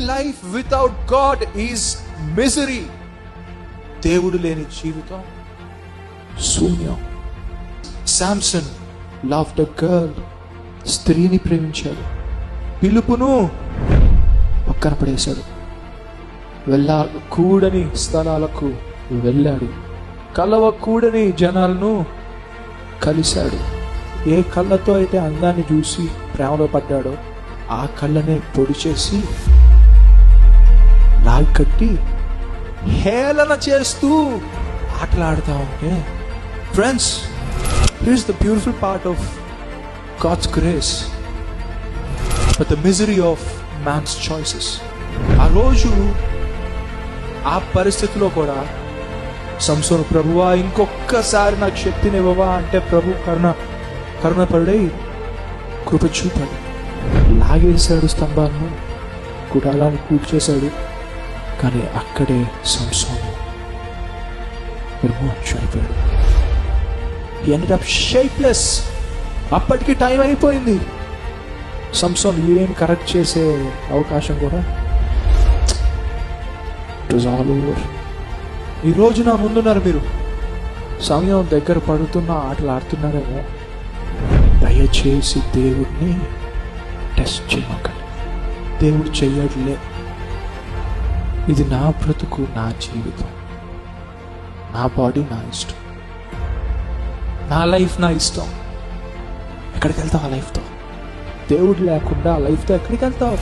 life without God is misery. దేవుడు లేని జీవితం శూన్యం. Samson loved a girl. స్త్రీని ప్రేమించాడు. పిలుపును పక్కన పడేశాడు. కూడని స్థలాలకు వెళ్ళాడు. కలవకూడని జనాలను కలిశాడు. ఏ కళ్ళతో అయితే అందాన్ని చూసి ప్రేమలో పడ్డాడో ఆ కళ్ళనే పొడి చేసి లాగకట్టి హేళన చేస్తూ ఆటలాడుతూ ఉంటే, friends, here's the beautiful part of God's grace, but the misery of man's choices. ఆ రోజు ఆ పరిస్థితిలో కూడా సంసోను, ప్రభువా ఇంకొక్కసారి నాకు శక్తిని ఇవ్వవా అంటే ప్రభు కరుణపరుడై కృప చూపాడు. లాగేశాడు స్తంభాలను, గుడాలను కూల్చేశాడు. కానీ అక్కడే సంసోను చనిపోయాడు. He ended up shapeless. అప్పటికి టైం అయిపోయింది. సంసోను ఏం కరెక్ట్ చేసే అవకాశం కూడా ఇట్ వాజ్ ఆల్ ఓవర్. ఈ రోజు నా ముందున్నారు మీరు, సమయం దగ్గర పడుతున్న ఆటలు ఆడుతున్నారేమో. దయచేసి దేవుడిని టెస్ట్ చేయకండి. దేవుడు చెయ్యట్లే. ఇది నా బ్రతుకు, నా జీవితం, నా బాడీ నా ఇష్టం, నా లైఫ్ నా ఇష్టం. ఎక్కడికి వెళ్తావు ఆ లైఫ్తో? దేవుడు లేకుండా ఆ లైఫ్తో ఎక్కడికి వెళ్తావు?